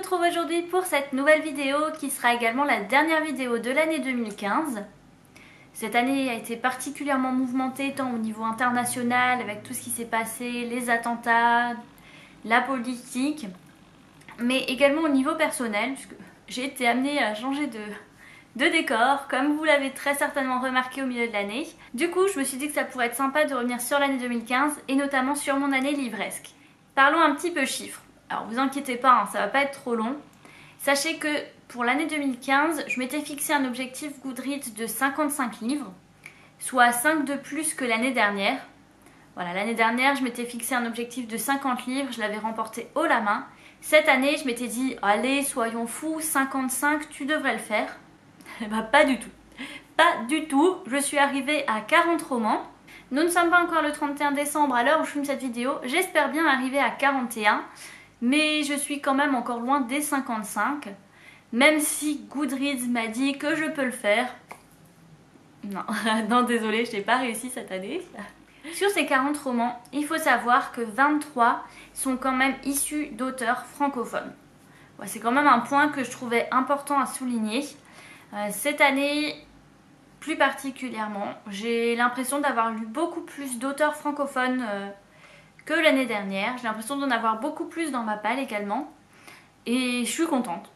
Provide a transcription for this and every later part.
retrouve aujourd'hui pour cette nouvelle vidéo qui sera également la dernière vidéo de l'année 2015. Cette année a été particulièrement mouvementée tant au niveau international avec tout ce qui s'est passé, les attentats, la politique, mais également au niveau personnel puisque j'ai été amenée à changer de décor comme vous l'avez très certainement remarqué au milieu de l'année. Du coup je me suis dit que ça pourrait être sympa de revenir sur l'année 2015 et notamment sur mon année livresque. Parlons un petit peu chiffres. Alors vous inquiétez pas, hein, ça va pas être trop long. Sachez que pour l'année 2015, je m'étais fixé un objectif Goodreads de 55 livres, soit 5 de plus que l'année dernière. Voilà, l'année dernière, je m'étais fixé un objectif de 50 livres, je l'avais remporté haut la main. Cette année, je m'étais dit, allez, soyons fous, 55, tu devrais le faire. Eh ben, pas du tout. Pas du tout. Je suis arrivée à 40 romans. Nous ne sommes pas encore le 31 décembre à l'heure où je filme cette vidéo. J'espère bien arriver à 41. Mais je suis quand même encore loin des 55. Même si Goodreads m'a dit que je peux le faire. Non, non désolée, je n'ai pas réussi cette année. Sur ces 40 romans, il faut savoir que 23 sont quand même issus d'auteurs francophones. Ouais, c'est quand même un point que je trouvais important à souligner. Cette année, plus particulièrement, j'ai l'impression d'avoir lu beaucoup plus d'auteurs francophones que l'année dernière. J'ai l'impression d'en avoir beaucoup plus dans ma palle également. Et je suis contente.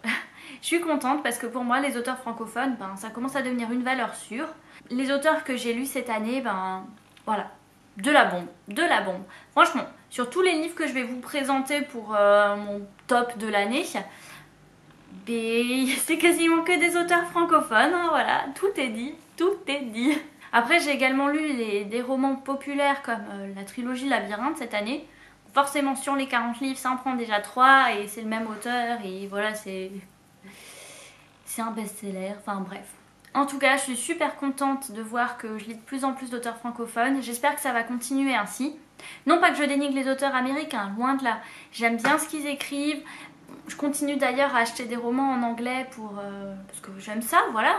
Je suis contente parce que pour moi, les auteurs francophones, ben, ça commence à devenir une valeur sûre. Les auteurs que j'ai lus cette année, ben voilà, de la bombe, de la bombe. Franchement, sur tous les livres que je vais vous présenter pour mon top de l'année, ben, c'est quasiment que des auteurs francophones, hein, voilà, tout est dit, tout est dit. Après, j'ai également lu des romans populaires comme la trilogie Labyrinthe cette année. Forcément, sur les 40 livres, ça en prend déjà 3 et c'est le même auteur et voilà, c'est un best-seller, enfin bref. En tout cas, je suis super contente de voir que je lis de plus en plus d'auteurs francophones. J'espère que ça va continuer ainsi. Non pas que je dénigre les auteurs américains, loin de là. J'aime bien ce qu'ils écrivent. Je continue d'ailleurs à acheter des romans en anglais parce que j'aime ça, voilà.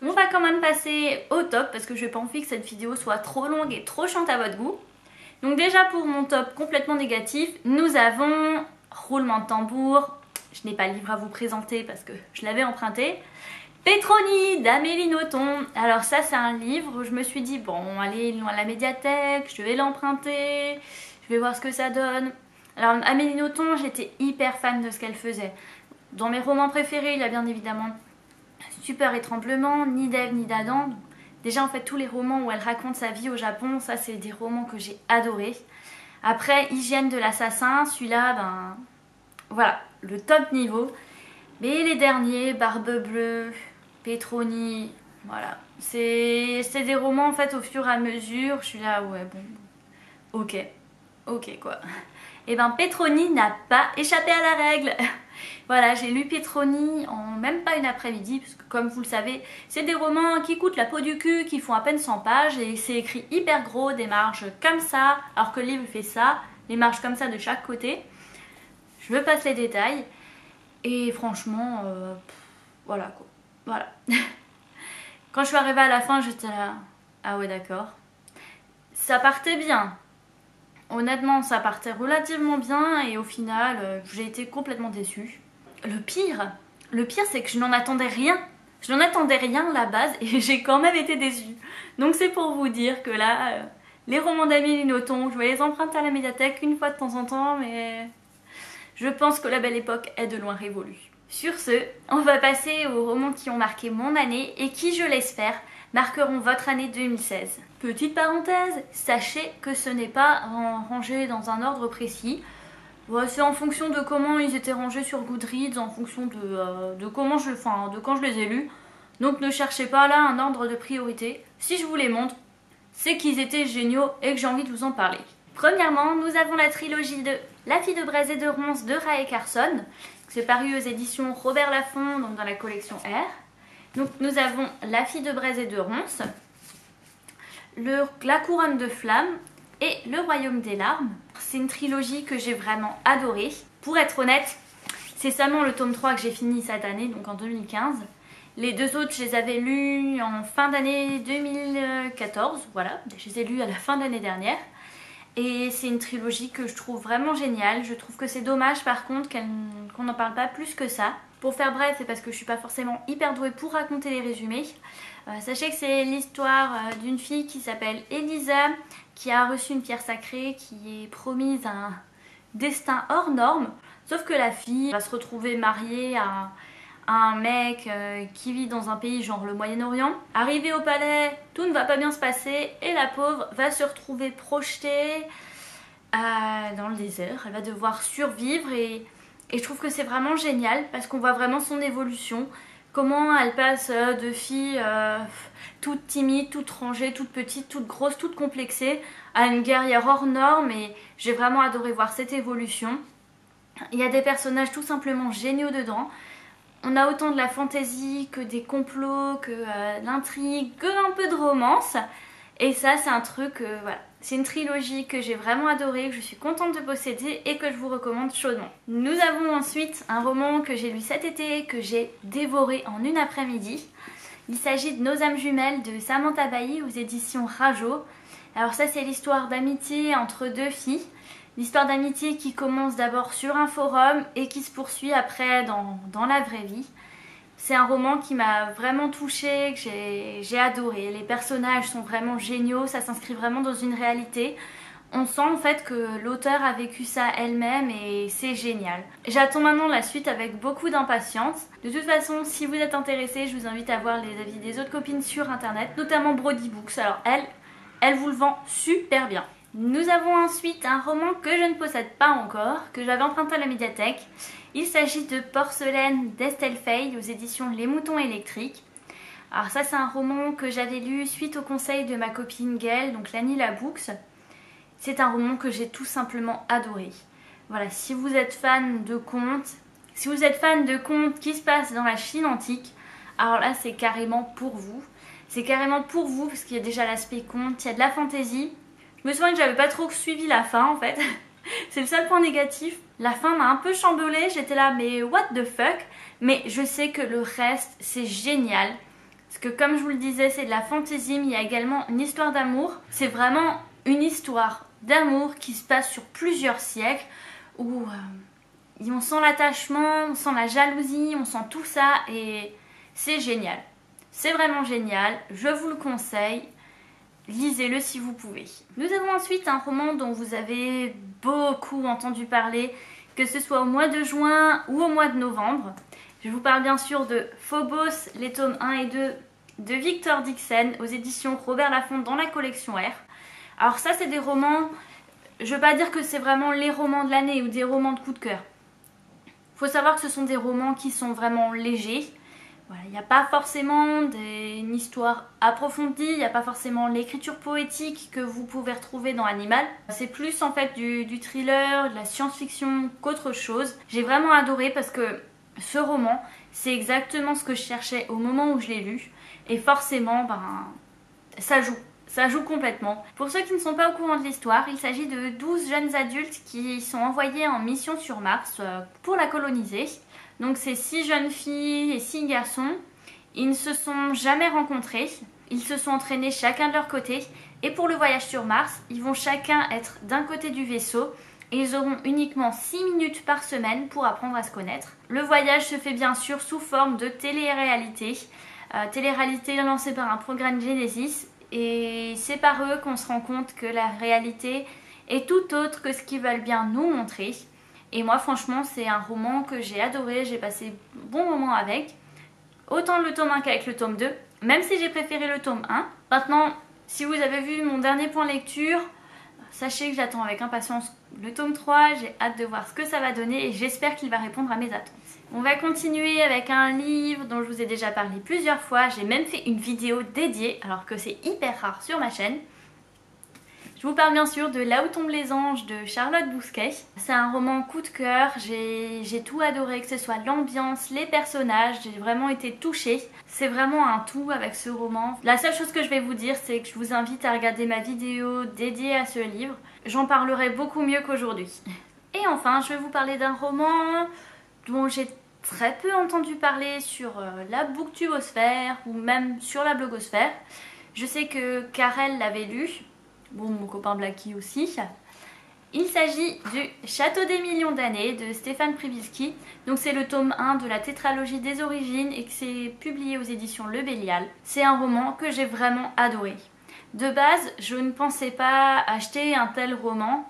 On va quand même passer au top parce que je n'ai pas envie que cette vidéo soit trop longue et trop chiante à votre goût. Donc déjà pour mon top complètement négatif, nous avons, roulement de tambour, je n'ai pas le livre à vous présenter parce que je l'avais emprunté, Petroni d'Amélie Nothomb. Alors ça c'est un livre où je me suis dit bon allez à la médiathèque, je vais l'emprunter, je vais voir ce que ça donne. Alors Amélie Nothomb, j'étais hyper fan de ce qu'elle faisait. Dans mes romans préférés, il y a bien évidemment Stupeur et tremblement, Ni d'Ève ni d'Adam. Déjà en fait tous les romans où elle raconte sa vie au Japon, ça c'est des romans que j'ai adorés. Après Hygiène de l'assassin, celui-là ben voilà, le top niveau. Mais les derniers, Barbe Bleue, Petroni, voilà. C'est des romans en fait au fur et à mesure, je suis là ouais bon, ok quoi. Et ben Petroni n'a pas échappé à la règle. Voilà, j'ai lu Petroni en même pas une après-midi, parce que comme vous le savez, c'est des romans qui coûtent la peau du cul, qui font à peine 100 pages, et c'est écrit hyper gros, des marges comme ça, alors que le livre fait ça, les marges comme ça de chaque côté. Je me passe les détails, et franchement, voilà quoi, voilà. Quand je suis arrivée à la fin, j'étais là, ah ouais d'accord. Ça partait bien. Honnêtement, ça partait relativement bien et au final, j'ai été complètement déçue. Le pire c'est que je n'en attendais rien. Je n'en attendais rien à la base et j'ai quand même été déçue. Donc c'est pour vous dire que là, les romans d'Amélie Nothomb, je vais les emprunter à la médiathèque une fois de temps en temps, mais je pense que la belle époque est de loin révolue. Sur ce, on va passer aux romans qui ont marqué mon année et qui, je l'espère, marqueront votre année 2016. Petite parenthèse, sachez que ce n'est pas rangé dans un ordre précis. C'est en fonction de comment ils étaient rangés sur Goodreads, en fonction de comment de quand je les ai lus. Donc ne cherchez pas là un ordre de priorité. Si je vous les montre, c'est qu'ils étaient géniaux et que j'ai envie de vous en parler. Premièrement, nous avons la trilogie de La fille de braise et de ronces de Rae Carson. C'est paru aux éditions Robert Laffont, donc dans la collection R. Donc nous avons La fille de braise et de ronces, La couronne de flammes et Le royaume des larmes. C'est une trilogie que j'ai vraiment adorée. Pour être honnête, c'est seulement le tome 3 que j'ai fini cette année, donc en 2015. Les deux autres, je les avais lus en fin d'année 2014, voilà. Je les ai lus à la fin de l'année dernière. Et c'est une trilogie que je trouve vraiment géniale. Je trouve que c'est dommage par contre qu'on n'en parle pas plus que ça. Pour faire bref, c'est parce que je suis pas forcément hyper douée pour raconter les résumés. Sachez que c'est l'histoire d'une fille qui s'appelle Elisa, qui a reçu une pierre sacrée, qui est promise un destin hors norme. Sauf que la fille va se retrouver mariée à un mec qui vit dans un pays genre le Moyen-Orient. Arrivée au palais, tout ne va pas bien se passer et la pauvre va se retrouver projetée dans le désert. Elle va devoir survivre et je trouve que c'est vraiment génial parce qu'on voit vraiment son évolution. Comment elle passe de fille toute timide, toute rangée, toute petite, toute grosse, toute complexée à une guerrière hors norme et j'ai vraiment adoré voir cette évolution. Il y a des personnages tout simplement géniaux dedans. On a autant de la fantaisie que des complots, que de l'intrigue, que un peu de romance. Et ça, c'est un truc, voilà. C'est une trilogie que j'ai vraiment adorée, que je suis contente de posséder et que je vous recommande chaudement. Nous avons ensuite un roman que j'ai lu cet été, que j'ai dévoré en une après-midi. Il s'agit de Nos âmes jumelles de Samantha Bailly aux éditions Rajo. Alors ça, c'est l'histoire d'amitié entre deux filles. L'histoire d'amitié qui commence d'abord sur un forum et qui se poursuit après dans la vraie vie. C'est un roman qui m'a vraiment touchée, que j'ai adoré. Les personnages sont vraiment géniaux, ça s'inscrit vraiment dans une réalité. On sent en fait que l'auteur a vécu ça elle-même et c'est génial. J'attends maintenant la suite avec beaucoup d'impatience. De toute façon, si vous êtes intéressés, je vous invite à voir les avis des autres copines sur internet, notamment Brody Books. Alors elle vous le vend super bien. Nous avons ensuite un roman que je ne possède pas encore, que j'avais emprunté à la médiathèque. Il s'agit de Porcelaine d'Estelle Fay aux éditions Les Moutons Électriques. Alors ça, c'est un roman que j'avais lu suite au conseil de ma copine Gaëlle, donc Lani la Books. C'est un roman que j'ai tout simplement adoré. Voilà, si vous êtes fan de contes, qui se passent dans la Chine antique, alors là, c'est carrément pour vous. C'est carrément pour vous parce qu'il y a déjà l'aspect conte, il y a de la fantaisie. Je me souviens que j'avais pas trop suivi la fin en fait. C'est le seul point négatif. La fin m'a un peu chamboulée. J'étais là mais what the fuck. Mais je sais que le reste c'est génial. Parce que comme je vous le disais c'est de la fantaisie mais il y a également une histoire d'amour. C'est vraiment une histoire d'amour qui se passe sur plusieurs siècles. Où on sent l'attachement, on sent la jalousie, on sent tout ça. Et c'est génial. C'est vraiment génial. Je vous le conseille. Lisez-le si vous pouvez. Nous avons ensuite un roman dont vous avez beaucoup entendu parler, que ce soit au mois de juin ou au mois de novembre. Je vous parle bien sûr de Phobos, les tomes 1 et 2 de Victor Dixon aux éditions Robert Laffont dans la collection R. Alors ça, c'est des romans, je ne veux pas dire que c'est vraiment les romans de l'année ou des romans de coup de cœur. Il faut savoir que ce sont des romans qui sont vraiment légers. Voilà, il n'y a pas forcément une histoire approfondie, il n'y a pas forcément l'écriture poétique que vous pouvez retrouver dans Animal. C'est plus en fait du thriller, de la science-fiction qu'autre chose. J'ai vraiment adoré parce que ce roman, c'est exactement ce que je cherchais au moment où je l'ai lu. Et forcément, ça joue. Ça joue complètement. Pour ceux qui ne sont pas au courant de l'histoire, il s'agit de 12 jeunes adultes qui sont envoyés en mission sur Mars pour la coloniser. Donc c'est 6 jeunes filles et 6 garçons. Ils ne se sont jamais rencontrés. Ils se sont entraînés chacun de leur côté. Et pour le voyage sur Mars, ils vont chacun être d'un côté du vaisseau. Et ils auront uniquement 6 minutes par semaine pour apprendre à se connaître. Le voyage se fait bien sûr sous forme de télé-réalité. Télé-réalité lancée par un programme Genesis. Et c'est par eux qu'on se rend compte que la réalité est tout autre que ce qu'ils veulent bien nous montrer. Et moi franchement c'est un roman que j'ai adoré, j'ai passé bon moment avec. Autant le tome 1 qu'avec le tome 2, même si j'ai préféré le tome 1. Maintenant, si vous avez vu mon dernier point lecture, sachez que j'attends avec impatience le tome 3, j'ai hâte de voir ce que ça va donner et j'espère qu'il va répondre à mes attentes. On va continuer avec un livre dont je vous ai déjà parlé plusieurs fois, j'ai même fait une vidéo dédiée alors que c'est hyper rare sur ma chaîne. Je vous parle bien sûr de Là où tombent les anges de Charlotte Bousquet. C'est un roman coup de cœur, j'ai tout adoré, que ce soit l'ambiance, les personnages, j'ai vraiment été touchée. C'est vraiment un tout avec ce roman. La seule chose que je vais vous dire, c'est que je vous invite à regarder ma vidéo dédiée à ce livre. J'en parlerai beaucoup mieux qu'aujourd'hui. Et enfin, je vais vous parler d'un roman dont j'ai très peu entendu parler sur la booktubosphère ou même sur la blogosphère. Je sais que Karel l'avait lu. Bon, mon copain Blacky aussi. Il s'agit du Château des millions d'années de Stéphane Przybylski. Donc c'est le tome 1 de la tétralogie des origines et que c'est publié aux éditions Le Bélial. C'est un roman que j'ai vraiment adoré. De base, je ne pensais pas acheter un tel roman.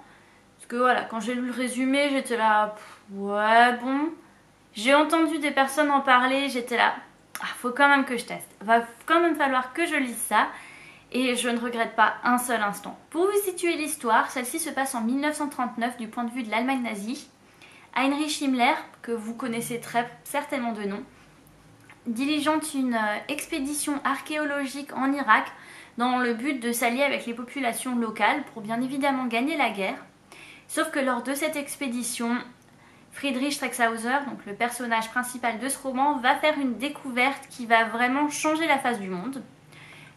Parce que voilà, quand j'ai lu le résumé, j'étais là, ouais bon. J'ai entendu des personnes en parler, j'étais là, faut quand même que je teste. Va quand même falloir que je lise ça. Et je ne regrette pas un seul instant. Pour vous situer l'histoire, celle-ci se passe en 1939 du point de vue de l'Allemagne nazie. Heinrich Himmler, que vous connaissez très certainement de nom, diligente une expédition archéologique en Irak dans le but de s'allier avec les populations locales pour bien évidemment gagner la guerre. Sauf que lors de cette expédition, Friedrich Streckshauser, donc le personnage principal de ce roman, va faire une découverte qui va vraiment changer la face du monde.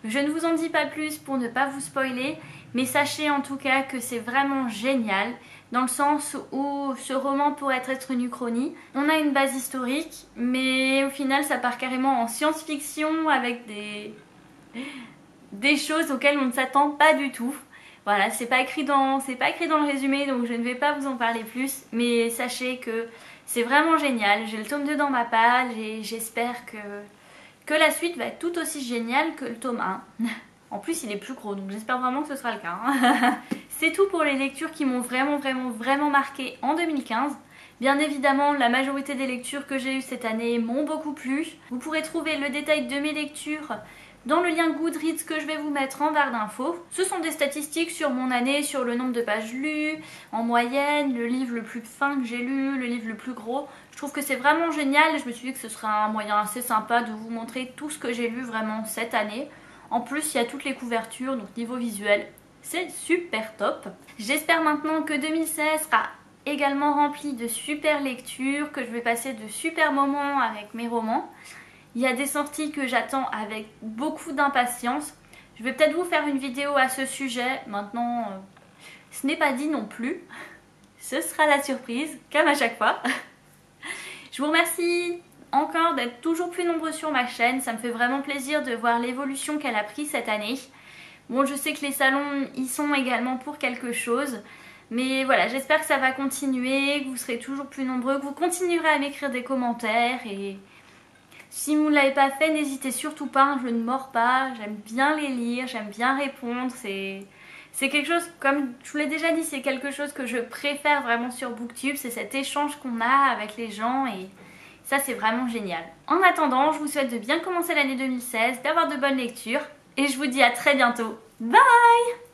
Je ne vous en dis pas plus pour ne pas vous spoiler, mais sachez en tout cas que c'est vraiment génial, dans le sens où ce roman pourrait être une uchronie. On a une base historique, mais au final ça part carrément en science-fiction avec des choses auxquelles on ne s'attend pas du tout. Voilà, c'est pas écrit dans le résumé, donc je ne vais pas vous en parler plus, mais sachez que c'est vraiment génial. J'ai le tome 2 dans ma palle et j'espère que la suite va être tout aussi géniale que le tome 1. En plus, il est plus gros, donc j'espère vraiment que ce sera le cas. C'est tout pour les lectures qui m'ont vraiment marqué en 2015. Bien évidemment, la majorité des lectures que j'ai eues cette année m'ont beaucoup plu. Vous pourrez trouver le détail de mes lectures dans le lien Goodreads que je vais vous mettre en barre d'infos. Ce sont des statistiques sur mon année, sur le nombre de pages lues, en moyenne, le livre le plus fin que j'ai lu, le livre le plus gros. Je trouve que c'est vraiment génial et je me suis dit que ce serait un moyen assez sympa de vous montrer tout ce que j'ai lu vraiment cette année. En plus, il y a toutes les couvertures, donc niveau visuel, c'est super top. J'espère maintenant que 2016 sera également rempli de super lectures, que je vais passer de super moments avec mes romans. Il y a des sorties que j'attends avec beaucoup d'impatience. Je vais peut-être vous faire une vidéo à ce sujet. Maintenant, ce n'est pas dit non plus. Ce sera la surprise, comme à chaque fois. Je vous remercie encore d'être toujours plus nombreux sur ma chaîne. Ça me fait vraiment plaisir de voir l'évolution qu'elle a pris cette année. Bon, je sais que les salons y sont également pour quelque chose. Mais voilà, j'espère que ça va continuer, que vous serez toujours plus nombreux, que vous continuerez à m'écrire des commentaires et... Si vous ne l'avez pas fait, n'hésitez surtout pas, je ne mords pas, j'aime bien les lire, j'aime bien répondre, c'est quelque chose, comme je vous l'ai déjà dit, c'est quelque chose que je préfère vraiment sur Booktube, c'est cet échange qu'on a avec les gens et ça c'est vraiment génial. En attendant, je vous souhaite de bien commencer l'année 2016, d'avoir de bonnes lectures et je vous dis à très bientôt. Bye!